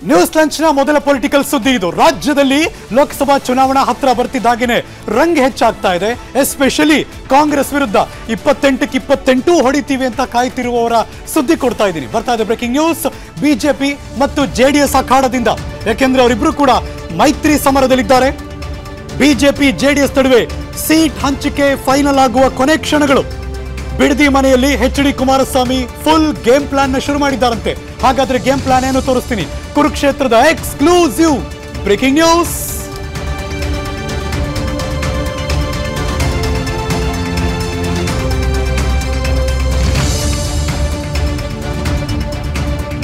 News ಲಂಚ್ನ ಮೊದಲ political ಸುದ್ದಿ ಇದು. ರಾಜ್ಯದಲ್ಲಿ ಲೋಕಸಭಾ ಚುನಾವಣಾ ಹತ್ರ ಬರ್ತಿದ್ದಾಗೇನೆ ರಂಗ್ ಹೆಚ್ಚಾಗ್ತಾ ಇದೆ. ಎಸ್ಪೆಷಲಿ ಕಾಂಗ್ರೆಸ್ ವಿರುದ್ಧ 28ಕ್ಕೆ 28 ಹೊಡಿತೀವಿ ಅಂತ ಕಾಯ್ತಿರುವವರ ಸುದ್ದಿ ಕೊಡ್ತಾ ಇದ್ದೀನಿ. ಬರ್ತಾ ಇದೆ ಬ್ರೇಕಿಂಗ್ ನ್ಯೂಸ್. ಬಿಜೆಪಿ ಮತ್ತು ಜೆಡಿಎಸ್ ಅಖಾಡದಿಂದ, ಯಾಕೆಂದ್ರೆ ಅವರಿಬ್ರು ಕೂಡ ಮೈತ್ರಿ ಸಮರದಲ್ಲಿದ್ದಾರೆ. ಬಿಜೆಪಿ ಜೆಡಿಎಸ್ ನಡುವೆ ಸೀಟ್ ಹಂಚಿಕೆ ಫೈನಲ್ ಆಗುವ ಕೊನೆ ಕ್ಷಣಗಳು. ಬಿಡದಿ ಮನೆಯಲ್ಲಿ H D. Kumaraswamy full game plan ಶುರು ಮಾಡಿದ್ದಾರಂತೆ. ಹಾಗಾದ್ರೆ ಗೇಮ್ ಪ್ಲಾನ್ ಏನು ತೋರಿಸ್ತೀನಿ. ಕುರುಕ್ಷೇತ್ರದ exclusive breaking news.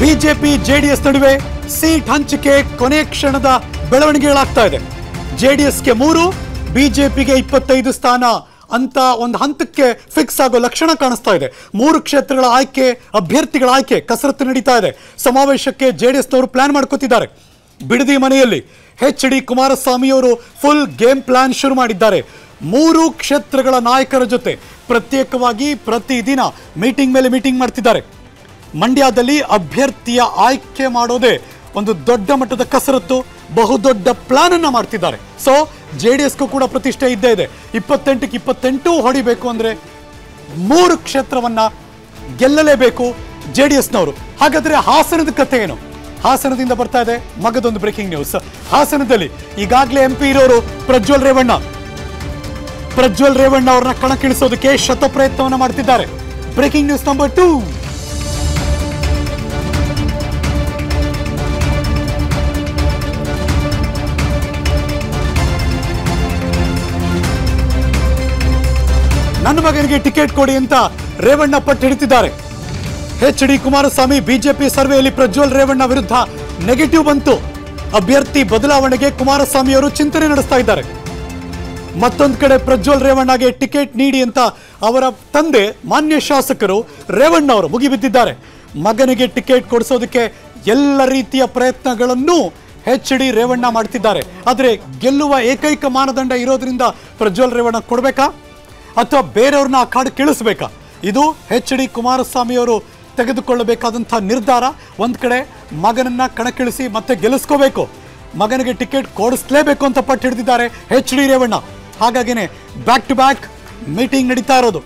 BJP JDS ನಡುವೆ ಸೀಟ್ ಹಂಚಿಕೆ ಕೊನೆ ಕ್ಷಣದ ಬೆಳವಣಿಗೆಗಳಾಗ್ತಾ ಇದೆ. ಜೆಡಿಎಸ್ಗೆ 3, ಬಿಜೆಪಿಗೆ 25 ಸ್ಥಾನ ಅಂತ ಒಂದು ಹಂತಕ್ಕೆ ಫಿಕ್ಸ್ ಆಗೋ ಲಕ್ಷಣ ಕಾಣಿಸ್ತಾ ಇದೆ. 3 ಕ್ಷೇತ್ರಗಳ ಆಯ್ಕೆ, ಅಭ್ಯರ್ಥಿಗಳ ಆಯ್ಕೆ ಕಸರತ್ತು ನಡೀತಾ ಇದೆ. ಸಮಾವೇಶಕ್ಕೆ ಜೆಡಿಎಸ್ನವರು ಪ್ಲಾನ್ ಮಾಡ್ಕೋತಿದ್ದಾರೆ. ಬಿಡದಿ ಮನೆಯಲ್ಲಿ ಎಚ್.ಡಿ. ಕುಮಾರಸ್ವಾಮಿಯವರು ಫುಲ್ ಗೇಮ್ ಪ್ಲಾನ್ ಶುರು ಮಾಡಿದ್ದಾರೆ. 3 ಕ್ಷೇತ್ರಗಳ ನಾಯಕರ ಜೊತೆ ಪ್ರತ್ಯೇಕವಾಗಿ ಪ್ರತಿದಿನ ಮೀಟಿಂಗ್ ಮೇಲೆ ಮೀಟಿಂಗ್ ಮಾಡ್ತಿದ್ದಾರೆ. ಮಂಡ್ಯದಲ್ಲಿ ಅಭ್ಯರ್ಥಿಯ ಆಯ್ಕೆ ಮಾಡೋದೇ ಒಂದು ದೊಡ್ಡ ಮಟ್ಟದ ಕಸರತ್ತು, ಬಹುದೊಡ್ಡ ಪ್ಲಾನ್ ಅನ್ನ ಮಾಡ್ತಿದ್ದಾರೆ. ಸೊ ಜೆಡಿಎಸ್ಗೂ ಕೂಡ ಪ್ರತಿಷ್ಠೆ ಇದ್ದೇ ಇದೆ. 28ಕ್ಕೆ 28 ಹೊಡಿಬೇಕು ಅಂದ್ರೆ 3 ಕ್ಷೇತ್ರವನ್ನ ಗೆಲ್ಲಲೇಬೇಕು ಜೆಡಿಎಸ್ನವರು. ಹಾಗಾದ್ರೆ ಹಾಸನದ ಕಥೆ ಏನು? ಹಾಸನದಿಂದ ಬರ್ತಾ ಇದೆ ಮಗದೊಂದು ಬ್ರೇಕಿಂಗ್ ನ್ಯೂಸ್. ಹಾಸನದಲ್ಲಿ ಈಗಾಗಲೇ MP ಇರೋರು ಪ್ರಜ್ವಲ್ ರೇವಣ್ಣ ಅವ್ರನ್ನ ಕಣಕ್ಕಿಳಿಸೋದಕ್ಕೆ ಶತ ಪ್ರಯತ್ನವನ್ನ ಮಾಡ್ತಿದ್ದಾರೆ. Breaking news number 2. ನನ್ನ ಮಗನಿಗೆ ಟಿಕೆಟ್ ಕೊಡಿ ಅಂತ ರೇವಣ್ಣ ಪಟ್ಟು ಹಿಡಿತಿದ್ದಾರೆ. ಎಚ್.ಡಿ. ಕುಮಾರಸ್ವಾಮಿ ಬಿಜೆಪಿ ಸರ್ವೆಯಲ್ಲಿ ಪ್ರಜ್ವಲ್ ರೇವಣ್ಣ ವಿರುದ್ಧ ನೆಗೆಟಿವ್ ಬಂತು. ಅಭ್ಯರ್ಥಿ ಬದಲಾವಣೆಗೆ ಕುಮಾರಸ್ವಾಮಿ ಅವರು ಚಿಂತನೆ ನಡೆಸ್ತಾ ಇದ್ದಾರೆ. ಮತ್ತೊಂದು ಕಡೆ ಪ್ರಜ್ವಲ್ ರೇವಣ್ಣಗೆ ಟಿಕೆಟ್ ನೀಡಿ ಅಂತ ಅವರ ತಂದೆ ಮಾನ್ಯ ಶಾಸಕರು ರೇವಣ್ಣ ಅವರು ಮುಗಿಬಿದ್ದಿದ್ದಾರೆ. ಮಗನಿಗೆ ಟಿಕೆಟ್ ಕೊಡಿಸೋದಕ್ಕೆ ಎಲ್ಲ ರೀತಿಯ ಪ್ರಯತ್ನಗಳನ್ನು ಎಚ್.ಡಿ. ರೇವಣ್ಣ ಮಾಡ್ತಿದ್ದಾರೆ. ಆದರೆ ಗೆಲ್ಲುವ ಏಕೈಕ ಮಾನದಂಡ ಇರೋದ್ರಿಂದ ಪ್ರಜ್ವಲ್ ರೇವಣ್ಣ ಕೊಡಬೇಕಾ ಅಥವಾ ಬೇರೆಯವ್ರನ್ನ ಆ ಕಾಡು ಕೇಳಿಸ್ಬೇಕಾ? ಇದು ಎಚ್.ಡಿ. ಕುಮಾರಸ್ವಾಮಿಯವರು ತೆಗೆದುಕೊಳ್ಳಬೇಕಾದಂಥ ನಿರ್ಧಾರ. ಒಂದು ಕಡೆ ಮಗನನ್ನ ಕಣಕ್ಕಿಳಿಸಿ ಮತ್ತೆ ಗೆಲ್ಲಿಸ್ಕೋಬೇಕು, ಮಗನಿಗೆ ಟಿಕೆಟ್ ಕೊಡಿಸ್ಲೇಬೇಕು ಅಂತ ಪಟ್ಟು ಹಿಡಿದಿದ್ದಾರೆ ಎಚ್.ಡಿ. ರೇವಣ್ಣ. ಹಾಗಾಗಿನೇ ಬ್ಯಾಕ್ ಟು ಬ್ಯಾಕ್ ಮೀಟಿಂಗ್ ನಡೀತಾ ಇರೋದು.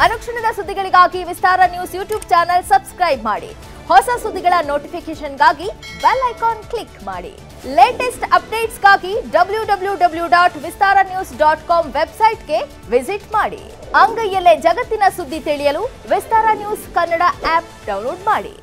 ಅನುಕ್ಷಣದ ಸುದ್ದಿಗಳಿಗಾಗಿ ವಿಸ್ತಾರ ನ್ಯೂಸ್ ಯೂಟ್ಯೂಬ್ ಚಾನೆಲ್ ಸಬ್ಸ್ಕ್ರೈಬ್ ಮಾಡಿ. ಹೊಸ ಸುದ್ದಿಗಳ ನೋಟಿಫಿಕೇಶನ್ಗಾಗಿ ಬೆಲ್ ಐಕಾನ್ ಕ್ಲಿಕ್ ಮಾಡಿ. ಲೇಟೆಸ್ಟ್ ಅಪ್ಡೇಟ್ಸ್ಗಾಗಿ www.vistaranews.com ವೆಬ್ಸೈಟ್ಗೆ ವಿಸಿಟ್ ಮಾಡಿ. ಅಂಗೈಯಲ್ಲೇ ಜಗತ್ತಿನ ಸುದ್ದಿ ತಿಳಿಯಲು ವಿಸ್ತಾರ ನ್ಯೂಸ್ ಕನ್ನಡ ಆಪ್ ಡೌನ್ಲೋಡ್ ಮಾಡಿ.